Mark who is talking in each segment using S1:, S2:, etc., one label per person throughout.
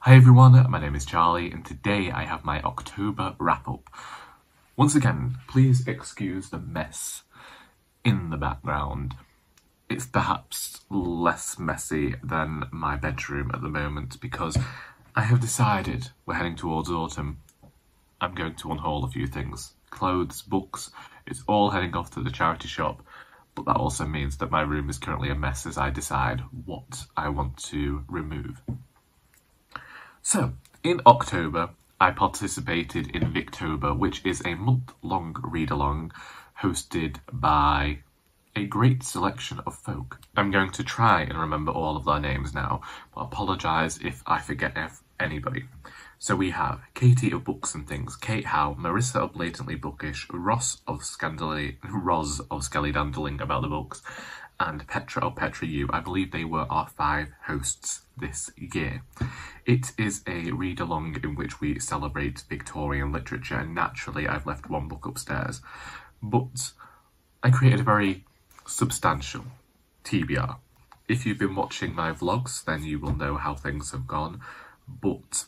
S1: Hi everyone, my name is Charlie and today I have my October wrap-up. Once again, please excuse the mess in the background. It's perhaps less messy than my bedroom at the moment because I have decided we're heading towards autumn. I'm going to unhaul a few things. Clothes, books, it's all heading off to the charity shop, but that also means that my room is currently a mess as I decide what I want to remove. So, in October, I participated in Victober, which is a month-long read-along hosted by a great selection of folk. I'm going to try and remember all of their names now, but apologise if I forget anybody. So we have Katie of Books and Things, Kate Howe, Marissa of Blatantly Bookish, Roz of Skellydandling about the books, and Petra of Petra U. I believe they were our 5 hosts this year. It is a read-along in which we celebrate Victorian literature, and naturally I've left one book upstairs, but I created a very substantial TBR. If you've been watching my vlogs, then you will know how things have gone, but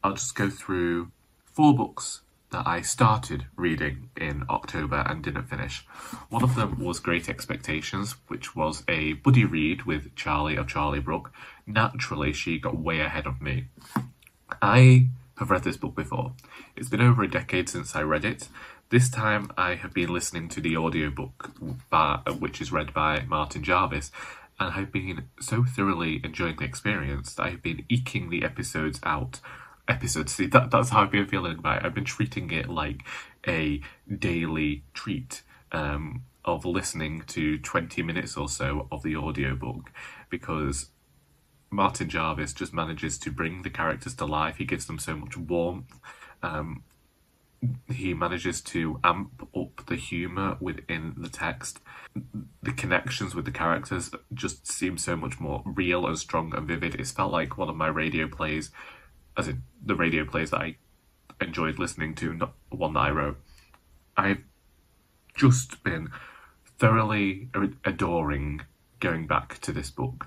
S1: I'll just go through 4 books that I started reading in October and didn't finish. One of them was Great Expectations, which was a buddy read with Charlie of Charlie Brook. Naturally, she got way ahead of me. I have read this book before. It's been over a decade since I read it. This time I have been listening to the audiobook, which is read by Martin Jarvis, and I've been so thoroughly enjoying the experience that I've been eking the episodes out. See, that's how I've been feeling about it. I've been treating it like a daily treat of listening to 20 minutes or so of the audiobook, because Martin Jarvis just manages to bring the characters to life. He gives them so much warmth. He manages to amp up the humour within the text. The connections with the characters just seem so much more real and strong and vivid. It's felt like one of my radio plays, as in the radio plays that I enjoyed listening to, not one that I wrote. I've just been thoroughly adoring going back to this book,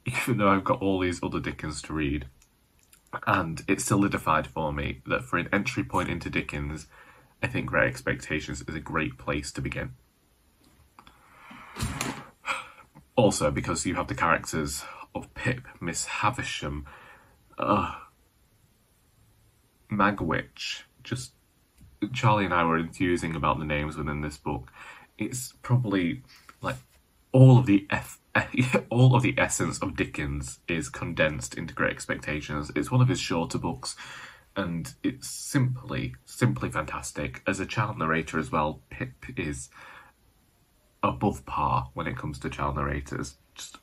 S1: even though I've got all these other Dickens to read. And it solidified for me that for an entry point into Dickens, I think Great Expectations is a great place to begin. Also, because you have the characters of Pip, Miss Havisham, Magwitch. Just Charlie and I were enthusing about the names within this book. It's probably like all of the essence of Dickens is condensed into Great Expectations. It's one of his shorter books, and it's simply fantastic. As a child narrator as well, Pip is above par when it comes to child narrators. Just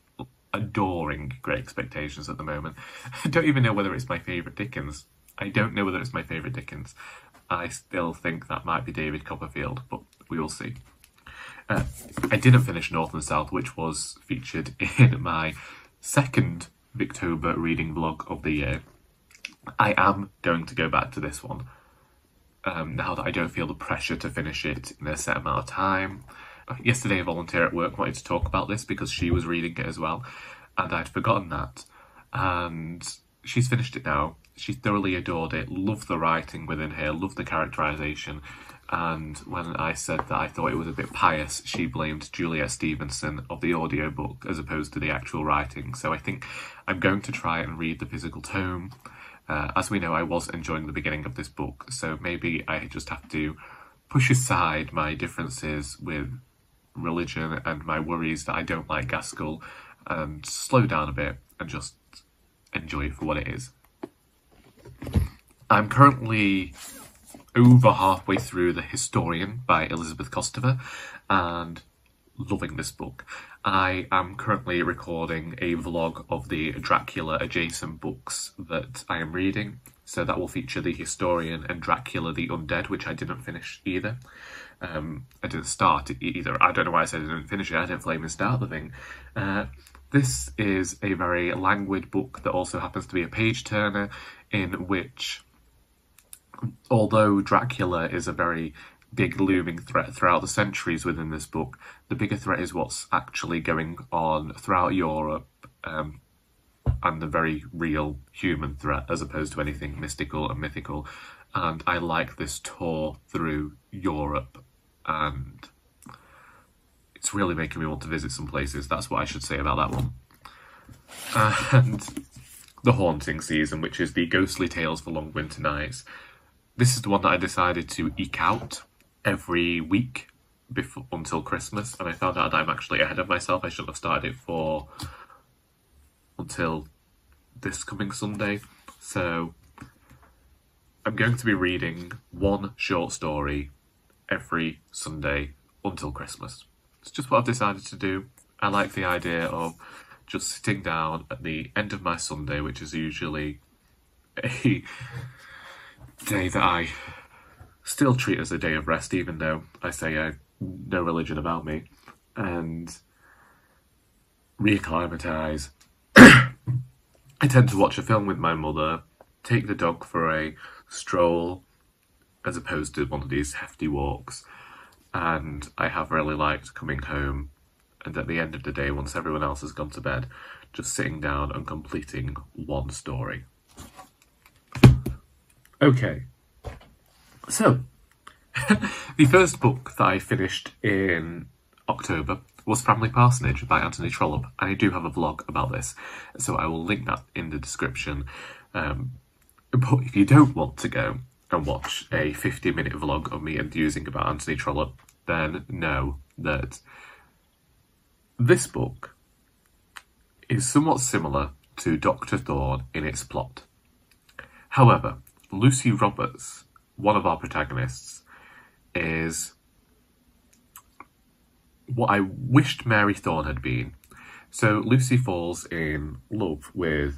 S1: adoring Great Expectations at the moment. I don't even know whether it's my favourite Dickens. I still think that might be David Copperfield, but we will see. I didn't finish North and South, which was featured in my second Victober reading vlog of the year. I am going to go back to this one, now that I don't feel the pressure to finish it in a set amount of time. Yesterday a volunteer at work wanted to talk about this because she was reading it as well, and I'd forgotten that, and she's finished it now. She thoroughly adored it, loved the writing within here, loved the characterisation, and when I said that I thought it was a bit pious, she blamed Juliet Stevenson of the audiobook as opposed to the actual writing. So I think I'm going to try and read the physical tome. As we know, I was enjoying the beginning of this book, so maybe I just have to push aside my differences with religion and my worries that I don't like Gaskell, and slow down a bit and just enjoy it for what it is. I'm currently over halfway through The Historian by Elizabeth Kostova and loving this book. I am currently recording a vlog of the Dracula adjacent books that I am reading, so that will feature The Historian and Dracula the Undead, which I didn't finish either. I didn't start it either. I don't know why I said I didn't finish it. I didn't flaming start the thing. This is a very languid book that also happens to be a page-turner, in which, although Dracula is a very big looming threat throughout the centuries within this book, the bigger threat is what's actually going on throughout Europe and a very real human threat as opposed to anything mystical and mythical. And I like this tour through Europe, and it's really making me want to visit some places. That's what I should say about that one. And The Haunting Season, which is the ghostly tales for long winter nights. This is the one that I decided to eke out every week until Christmas, and I found out that I'm actually ahead of myself. I shouldn't have started it until this coming Sunday. So I'm going to be reading one short story every Sunday until Christmas. It's just what I've decided to do. I like the idea of just sitting down at the end of my Sunday, which is usually a day that I still treat as a day of rest, even though I say I have no religion about me, and reacclimatise. I tend to watch a film with my mother, take the dog for a stroll, as opposed to one of these hefty walks, and I have really liked coming home and at the end of the day, once everyone else has gone to bed, just sitting down and completing one story. Okay, so the first book that I finished in October was Framley Parsonage by Anthony Trollope, and I do have a vlog about this, so I will link that in the description. But if you don't want to go and watch a 50-minute vlog of me enthusing about Anthony Trollope, then know that this book is somewhat similar to Dr. Thorne in its plot. However, Lucy Roberts, one of our protagonists, is what I wished Mary Thorne had been. So Lucy falls in love with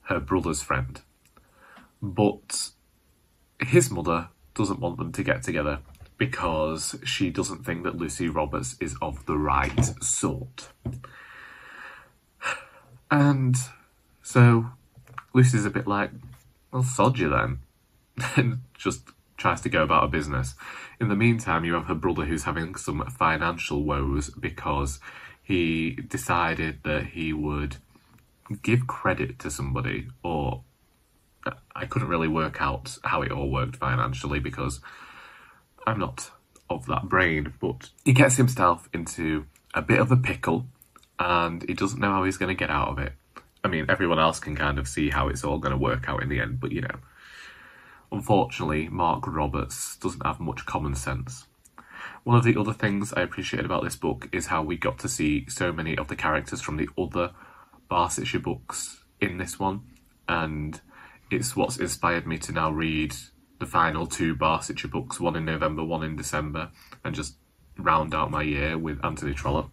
S1: her brother's friend, but his mother doesn't want them to get together because she doesn't think that Lucy Roberts is of the right sort. And so Lucy's a bit like, well, sod you then, and just tries to go about her business. In the meantime, you have her brother who's having some financial woes because he decided that he would give credit to somebody, or I couldn't really work out how it all worked financially because I'm not of that brain, but he gets himself into a bit of a pickle and he doesn't know how he's going to get out of it. I mean, everyone else can kind of see how it's all going to work out in the end, but you know, unfortunately, Mark Roberts doesn't have much common sense. One of the other things I appreciated about this book is how we got to see so many of the characters from the other Barsetshire books in this one, and it's what's inspired me to now read the final two Barsetshire books, one in November, one in December, and just round out my year with Anthony Trollope,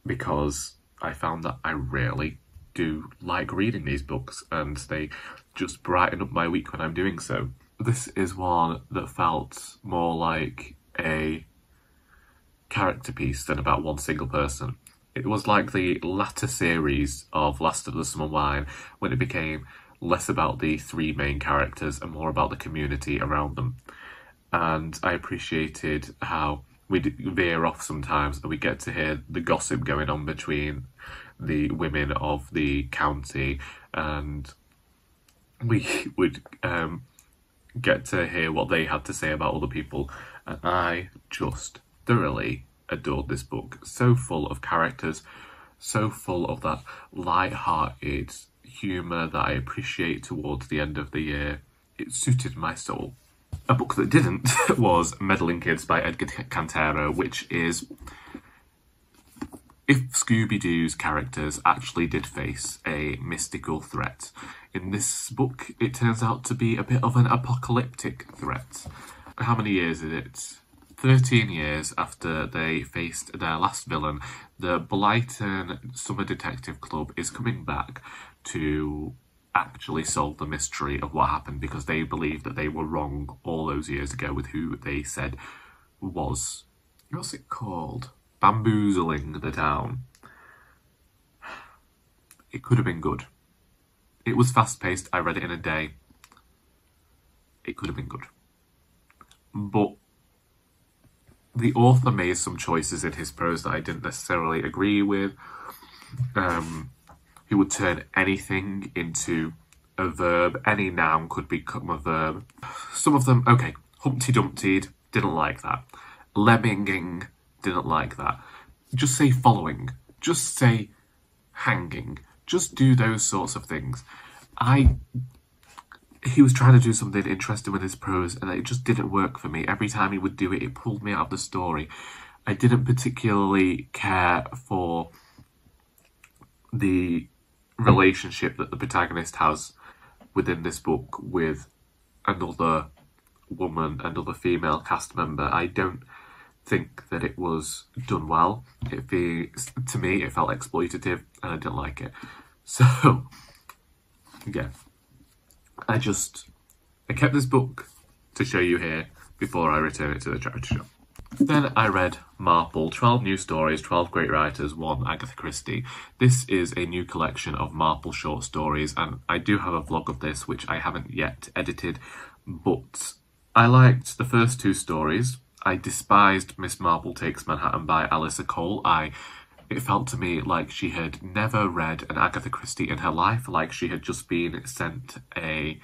S1: because I found that I really do like reading these books and they just brighten up my week when I'm doing so. This is one that felt more like a character piece than about one single person. It was like the latter series of Last of the Summer Wine, when it became less about the three main characters and more about the community around them. And I appreciated how we veer off sometimes and we get to hear the gossip going on between the women of the county, and we would get to hear what they had to say about other people. And I just thoroughly adored this book. So full of characters, so full of that light-hearted humour that I appreciate towards the end of the year. It suited my soul. A book that didn't was Meddling Kids by Edgar Cantero, which is if Scooby-Doo's characters actually did face a mystical threat. In this book, it turns out to be a bit of an apocalyptic threat. How many years is it? 13 years after they faced their last villain, the Blyton Summer Detective Club is coming back to actually solve the mystery of what happened, because they believe that they were wrong all those years ago with who they said was, what's it called? Bamboozling the town. It could have been good. It was fast-paced. I read it in a day. It could have been good. But the author made some choices in his prose that I didn't necessarily agree with. who would turn anything into a verb. Any noun could become a verb. Some of them, okay, Humpty Dumptied, didn't like that. Lemminging, didn't like that. Just say following. Just say hanging. Just do those sorts of things. He was trying to do something interesting with his prose and it just didn't work for me. Every time he would do it, it pulled me out of the story. I didn't particularly care for the relationship that the protagonist has within this book with another woman, another female cast member. I don't think that it was done well. To me, it felt exploitative and I didn't like it. So, yeah. I kept this book to show you here before I return it to the charity shop. Then I read Marple, 12 New Stories, 12 Great Writers, 1 Agatha Christie. This is a new collection of Marple short stories, and I do have a vlog of this, which I haven't yet edited, but I liked the first 2 stories. I despised Miss Marple Takes Manhattan by Alice Seacole. It felt to me like she had never read an Agatha Christie in her life, like she had just been sent a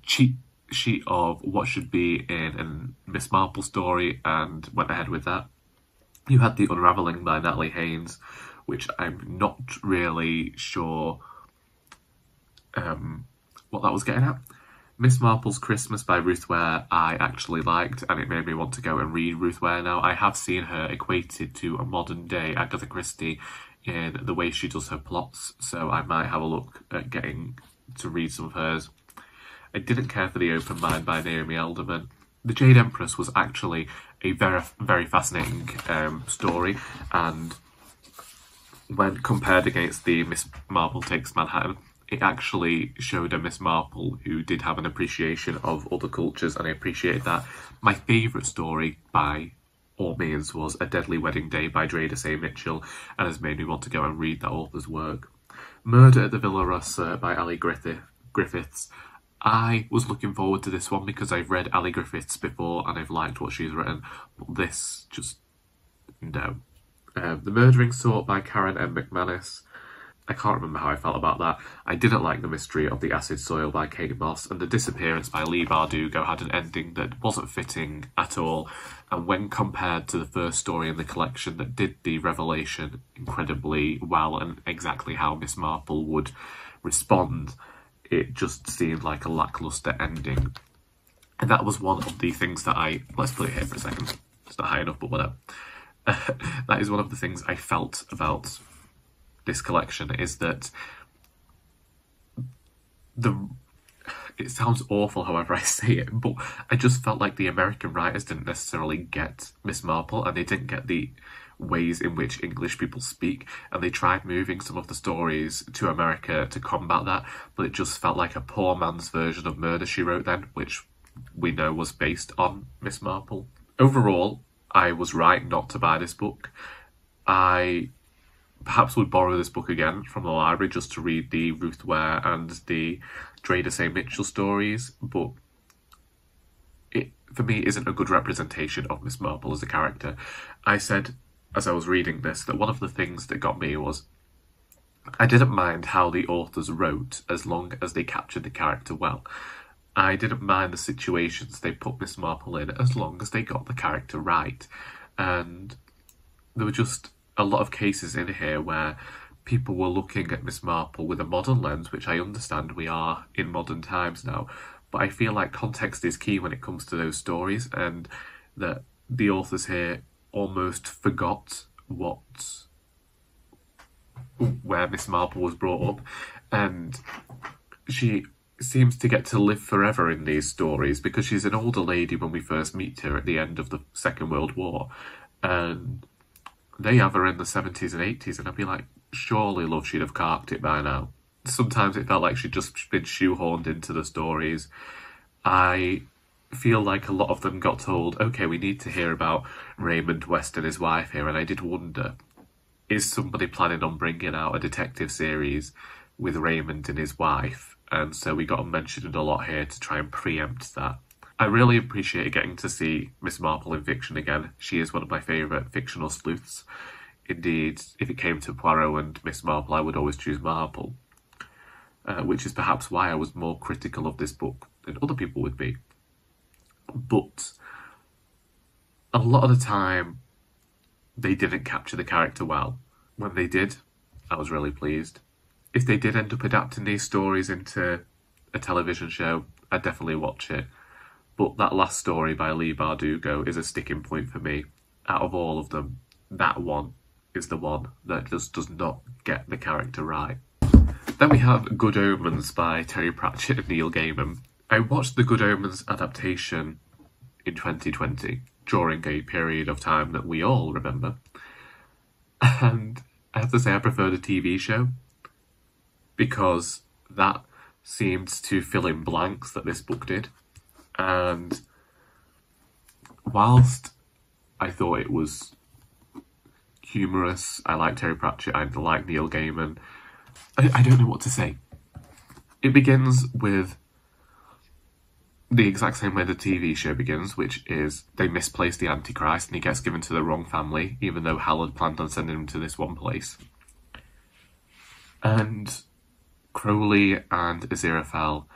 S1: cheat sheet of what should be in a Miss Marple story and went ahead with that. You had The Unravelling by Natalie Haynes, which I'm not really sure what that was getting at. Miss Marple's Christmas by Ruth Ware I actually liked, and it made me want to go and read Ruth Ware now. I have seen her equated to a modern day Agatha Christie in the way she does her plots, so I might have a look at getting to read some of hers. I didn't care for The Open Mind by Naomi Alderman. The Jade Empress was actually a very, very fascinating story, and when compared against the Miss Marple Takes Manhattan, it actually showed a Miss Marple who did have an appreciation of other cultures, and I appreciate that. My favourite story by all means was A Deadly Wedding Day by Dreda A. Mitchell, and has made me want to go and read that author's work. Murder at the Villa Rossa by Ali Griffiths. I was looking forward to this one because I've read Ali Griffiths before and I've liked what she's written, but this just, no. The Murdering Sort by Karen M. McManus. I can't remember how I felt about that. I didn't like The Mystery of the Acid Soil by Kate Moss, and The Disappearance by Leigh Bardugo had an ending that wasn't fitting at all, and when compared to the first story in the collection that did the revelation incredibly well and exactly how Miss Marple would respond, it just seemed like a lacklustre ending. And that was one of the things that let's put it here for a second. It's not high enough, but whatever. That is one of the things I felt about this collection, is that it sounds awful however I say it, but I just felt like the American writers didn't necessarily get Miss Marple, and they didn't get the ways in which English people speak, and they tried moving some of the stories to America to combat that, but it just felt like a poor man's version of Murder, She Wrote then, which we know was based on Miss Marple. Overall, I was right not to buy this book. I perhaps would borrow this book again from the library just to read the Ruth Ware and the Dreda A. Mitchell stories, but it, for me, isn't a good representation of Miss Marple as a character. I said, as I was reading this, that one of the things that got me was I didn't mind how the authors wrote as long as they captured the character well. I didn't mind the situations they put Miss Marple in as long as they got the character right. And there were just a lot of cases in here where people were looking at Miss Marple with a modern lens, which I understand we are in modern times now, but I feel like context is key when it comes to those stories, and that the authors here almost forgot where Miss Marple was brought up, and she seems to get to live forever in these stories because she's an older lady when we first meet her at the end of the Second World War, and they have her in the 70s and 80s, and I'd be like, surely, love, she'd have carked it by now. Sometimes it felt like she'd just been shoehorned into the stories. I feel like a lot of them got told, okay, we need to hear about Raymond West and his wife here, and I did wonder, is somebody planning on bringing out a detective series with Raymond and his wife? And so we got them mentioned a lot here to try and preempt that. I really appreciate getting to see Miss Marple in fiction again. She is one of my favourite fictional sleuths. Indeed, if it came to Poirot and Miss Marple, I would always choose Marple, which is perhaps why I was more critical of this book than other people would be. But a lot of the time, they didn't capture the character well. When they did, I was really pleased. If they did end up adapting these stories into a television show, I'd definitely watch it. But that last story by Leigh Bardugo is a sticking point for me. Out of all of them, that one is the one that just does not get the character right. Then we have Good Omens by Terry Pratchett and Neil Gaiman. I watched the Good Omens adaptation in 2020, during a period of time that we all remember. And I have to say I prefer the TV show, because that seemed to fill in blanks that this book did. And whilst I thought it was humorous, I like Terry Pratchett, I like Neil Gaiman, I don't know what to say. It begins with the exact same way the TV show begins, which is they misplace the Antichrist and he gets given to the wrong family, even though Hal had planned on sending him to this one place. And Crowley and Aziraphale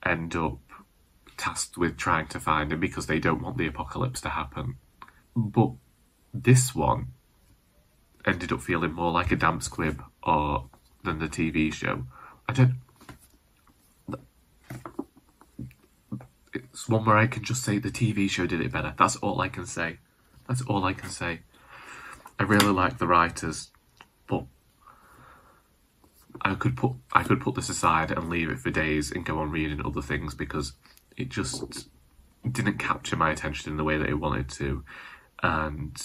S1: end up tasked with trying to find him because they don't want the apocalypse to happen. But this one ended up feeling more like a damp squib than the TV show. It's one where I can just say the TV show did it better. That's all I can say. That's all I can say. I really like the writers, but I could put this aside and leave it for days and go on reading other things, because it just didn't capture my attention in the way that it wanted to. And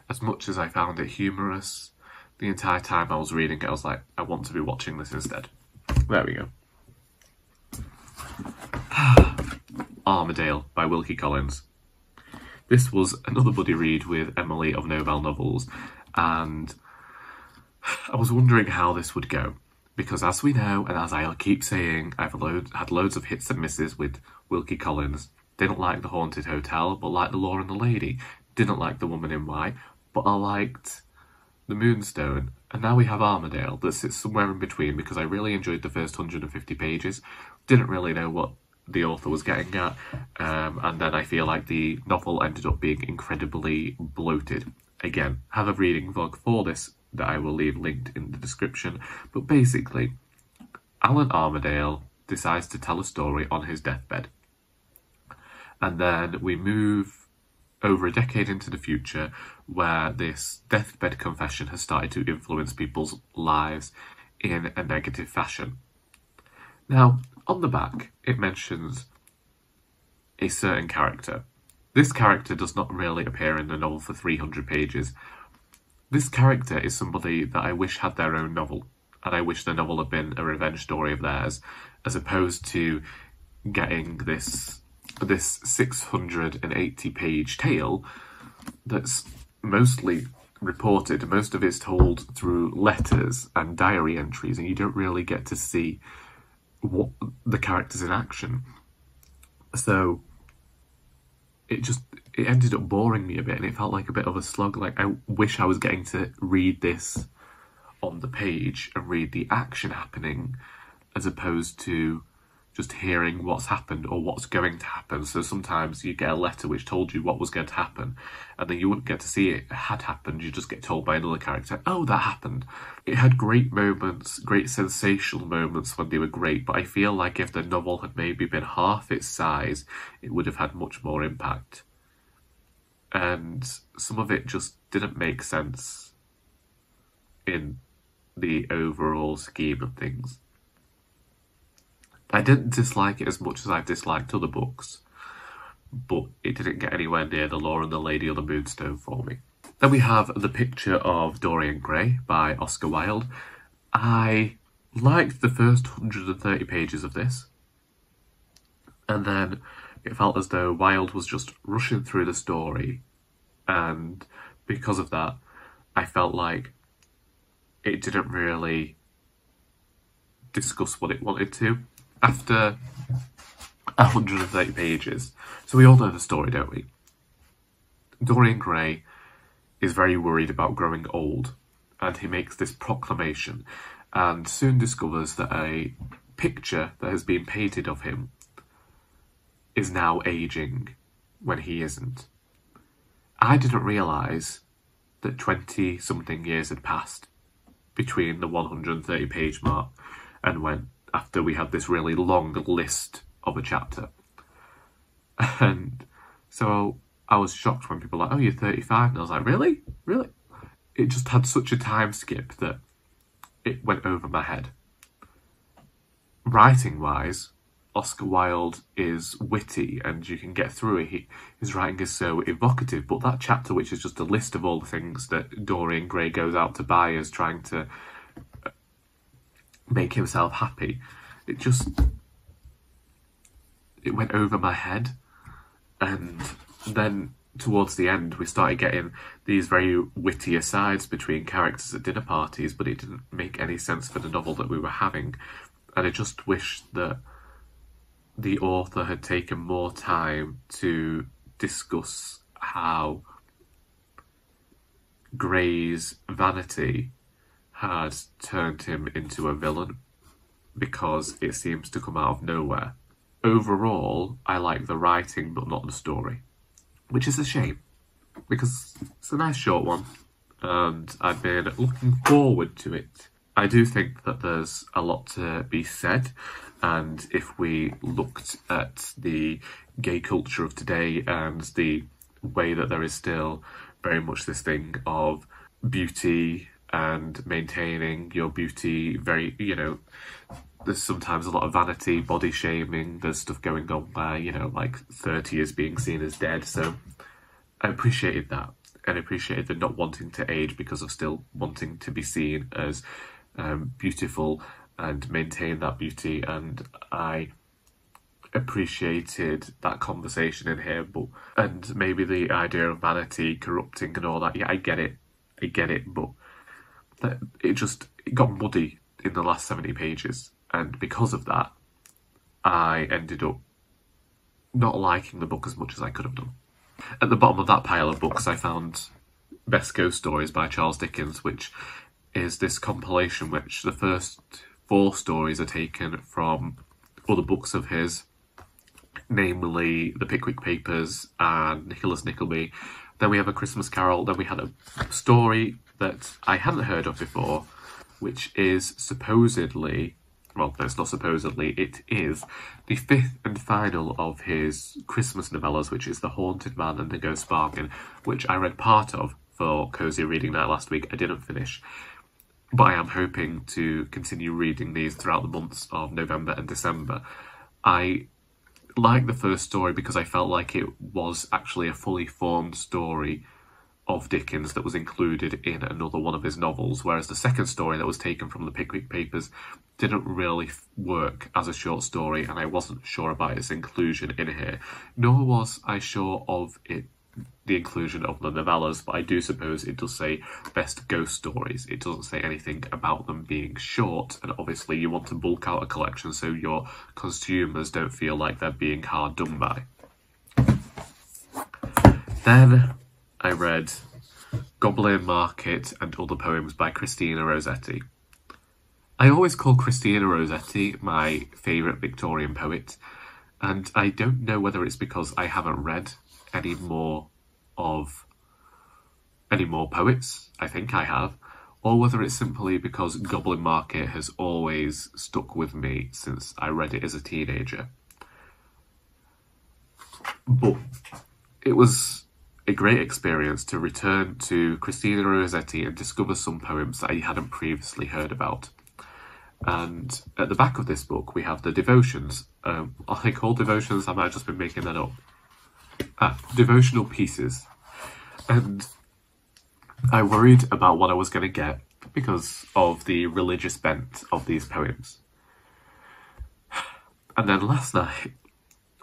S1: as much as I found it humorous, the entire time I was reading it, I was like, I want to be watching this instead. There we go. Armadale by Wilkie Collins. This was another buddy read with Emily of Novell Novels, and I was wondering how this would go, because as we know, and as I keep saying, I've had loads of hits and misses with Wilkie Collins. Didn't like The Haunted Hotel, but liked The Law and the Lady. Didn't like The Woman in White, but I liked The Moonstone. And now we have Armadale that sits somewhere in between, because I really enjoyed the first 150 pages. Didn't really know what the author was getting at, and then I feel like the novel ended up being incredibly bloated. Again, have a reading vlog for this that I will leave linked in the description, but basically, Alan Armadale decides to tell a story on his deathbed. And then we move over a decade into the future, where this deathbed confession has started to influence people's lives in a negative fashion. Now, on the back, it mentions a certain character. This character does not really appear in the novel for 300 pages. This character is somebody that I wish had their own novel, and I wish the novel had been a revenge story of theirs, as opposed to getting this 680-page tale that's mostly reported. Most of it's told through letters and diary entries, and you don't really get to see what the characters in action. So it ended up boring me a bit, and it felt like a bit of a slog. Like, I wish I was getting to read this on the page and read the action happening, as opposed to just hearing what's happened or what's going to happen. So sometimes you get a letter which told you what was going to happen, and then you wouldn't get to see it had happened. You just get told by another character, oh, that happened. It had great moments, great sensational moments when they were great, but I feel like if the novel had maybe been half its size, it would have had much more impact. And some of it just didn't make sense in the overall scheme of things. I didn't dislike it as much as I've disliked other books, but it didn't get anywhere near The Law and the Lady or The Moonstone for me. Then we have The Picture of Dorian Gray by Oscar Wilde. I liked the first 130 pages of this, and then it felt as though Wilde was just rushing through the story, and because of that, I felt like it didn't really discuss what it wanted to. After 130 pages, so we all know the story, don't we? Dorian Gray is very worried about growing old, and he makes this proclamation and soon discovers that a picture that has been painted of him is now aging when he isn't. I didn't realise that 20-something years had passed between the 130-page mark and when, after we had this really long list of a chapter. And so I was shocked when people were like, oh, you're 35. And I was like, really? Really? It just had such a time skip that it went over my head. Writing-wise, Oscar Wilde is witty and you can get through it. His writing is so evocative, but that chapter, which is just a list of all the things that Dorian Gray goes out to buy as trying to make himself happy, it went over my head. And then towards the end we started getting these very witty asides between characters at dinner parties, but it didn't make any sense for the novel that we were having. And I just wish that the author had taken more time to discuss how Gray's vanity had turned him into a villain, because it seems to come out of nowhere. Overall, I like the writing but not the story, which is a shame, because it's a nice short one and I've been looking forward to it. I do think that there's a lot to be said, and if we looked at the gay culture of today and the way that there is still very much this thing of beauty and maintaining your beauty, very, you know, there's sometimes a lot of vanity, body shaming, there's stuff going on where, you know, like 30 is being seen as dead. So I appreciated that, and I appreciated the not wanting to age because of still wanting to be seen as beautiful and maintain that beauty. And I appreciated that conversation in here, and maybe the idea of vanity corrupting and all that. Yeah, I get it, but it got muddy in the last 70 pages, and because of that I ended up not liking the book as much as I could have done. At the bottom of that pile of books I found Best Ghost Stories by Charles Dickens, which is this compilation which the first 4 stories are taken from other books of his, namely The Pickwick Papers and Nicholas Nickleby. Then we have A Christmas Carol. Then we had a story that I hadn't heard of before, which is supposedly, well, no, it's not supposedly, it is the 5th and final of his Christmas novellas, which is The Haunted Man and The Ghost Bargain, which I read part of for Cozy Reading Night last week. I didn't finish, but I am hoping to continue reading these throughout the months of November and December. I like the first story because I felt like it was actually a fully formed story of Dickens that was included in another one of his novels, whereas the second story that was taken from the Pickwick Papers didn't really work as a short story, and I wasn't sure about its inclusion in here. Nor was I sure of the inclusion of the novellas, but I do suppose it does say Best Ghost Stories. It doesn't say anything about them being short, and obviously you want to bulk out a collection so your consumers don't feel like they're being hard done by. Then I read Goblin, Market and Other Poems by Christina Rossetti. I always call Christina Rossetti my favourite Victorian poet, and I don't know whether it's because I haven't read any more poets, I think I have, or whether it's simply because Goblin Market has always stuck with me since I read it as a teenager. But it was a great experience to return to Christina Rossetti and discover some poems that I hadn't previously heard about. And at the back of this book we have the devotions. Are they called devotions? I might have just been making that up. Devotional pieces. And I worried about what I was going to get because of the religious bent of these poems. And then last night,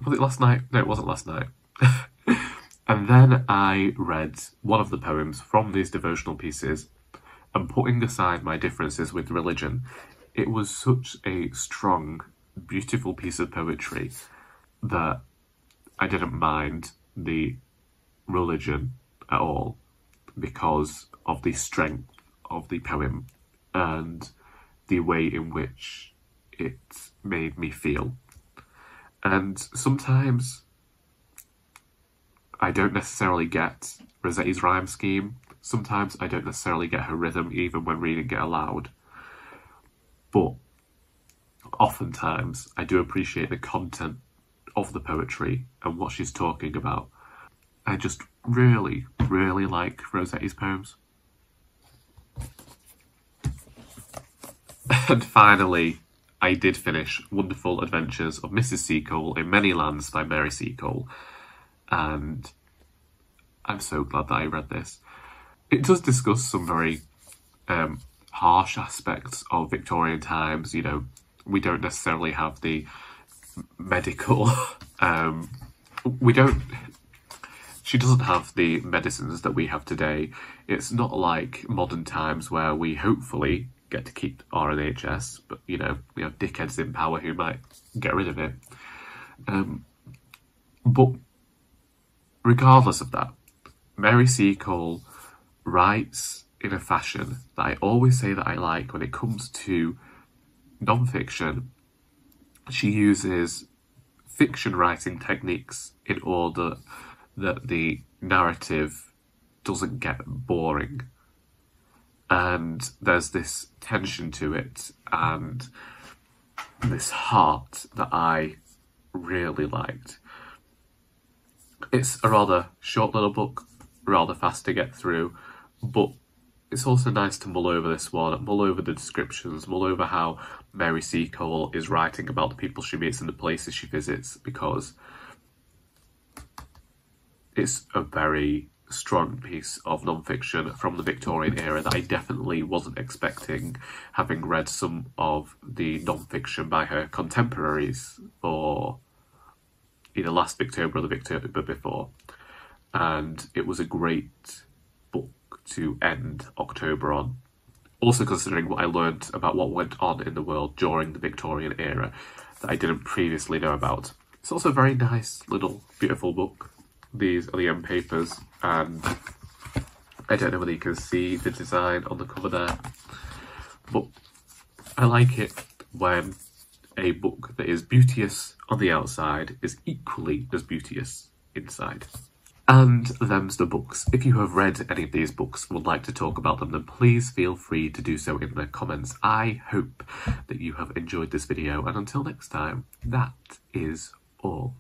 S1: was it last night? No, it wasn't last night. And then I read one of the poems from these devotional pieces, and putting aside my differences with religion, it was such a strong, beautiful piece of poetry that I didn't mind the religion at all. because of the strength of the poem and the way in which it made me feel. And sometimes I don't necessarily get Rossetti's rhyme scheme. Sometimes I don't necessarily get her rhythm, even when reading it aloud. But oftentimes I do appreciate the content of the poetry and what she's talking about. I just really, really like Rossetti's poems. And finally, I did finish Wonderful Adventures of Mrs. Seacole in Many Lands by Mary Seacole, and I'm so glad that I read this. It does discuss some very harsh aspects of Victorian times. You know, we don't necessarily have the medical... She doesn't have the medicines that we have today. It's not like modern times where we hopefully get to keep our NHS, but, you know, we have dickheads in power who might get rid of it. But regardless of that, Mary Seacole writes in a fashion that I always say that I like when it comes to non-fiction. She uses fiction writing techniques in order that the narrative doesn't get boring. And there's this tension to it and this heart that I really liked. It's a rather short little book, rather fast to get through, but it's also nice to mull over this one, mull over the descriptions, mull over how Mary Seacole is writing about the people she meets and the places she visits, because it's a very strong piece of non-fiction from the Victorian era that I definitely wasn't expecting, having read some of the non-fiction by her contemporaries for either last Victober or the Victober before. And it was a great book to end October on. Also considering what I learned about what went on in the world during the Victorian era that I didn't previously know about. It's also a very nice little beautiful book. These are the end papers, and I don't know whether you can see the design on the cover there, but I like it when a book that is beauteous on the outside is equally as beauteous inside. And them's the books. If you have read any of these books and would like to talk about them, then please feel free to do so in the comments. I hope that you have enjoyed this video, and until next time, that is all.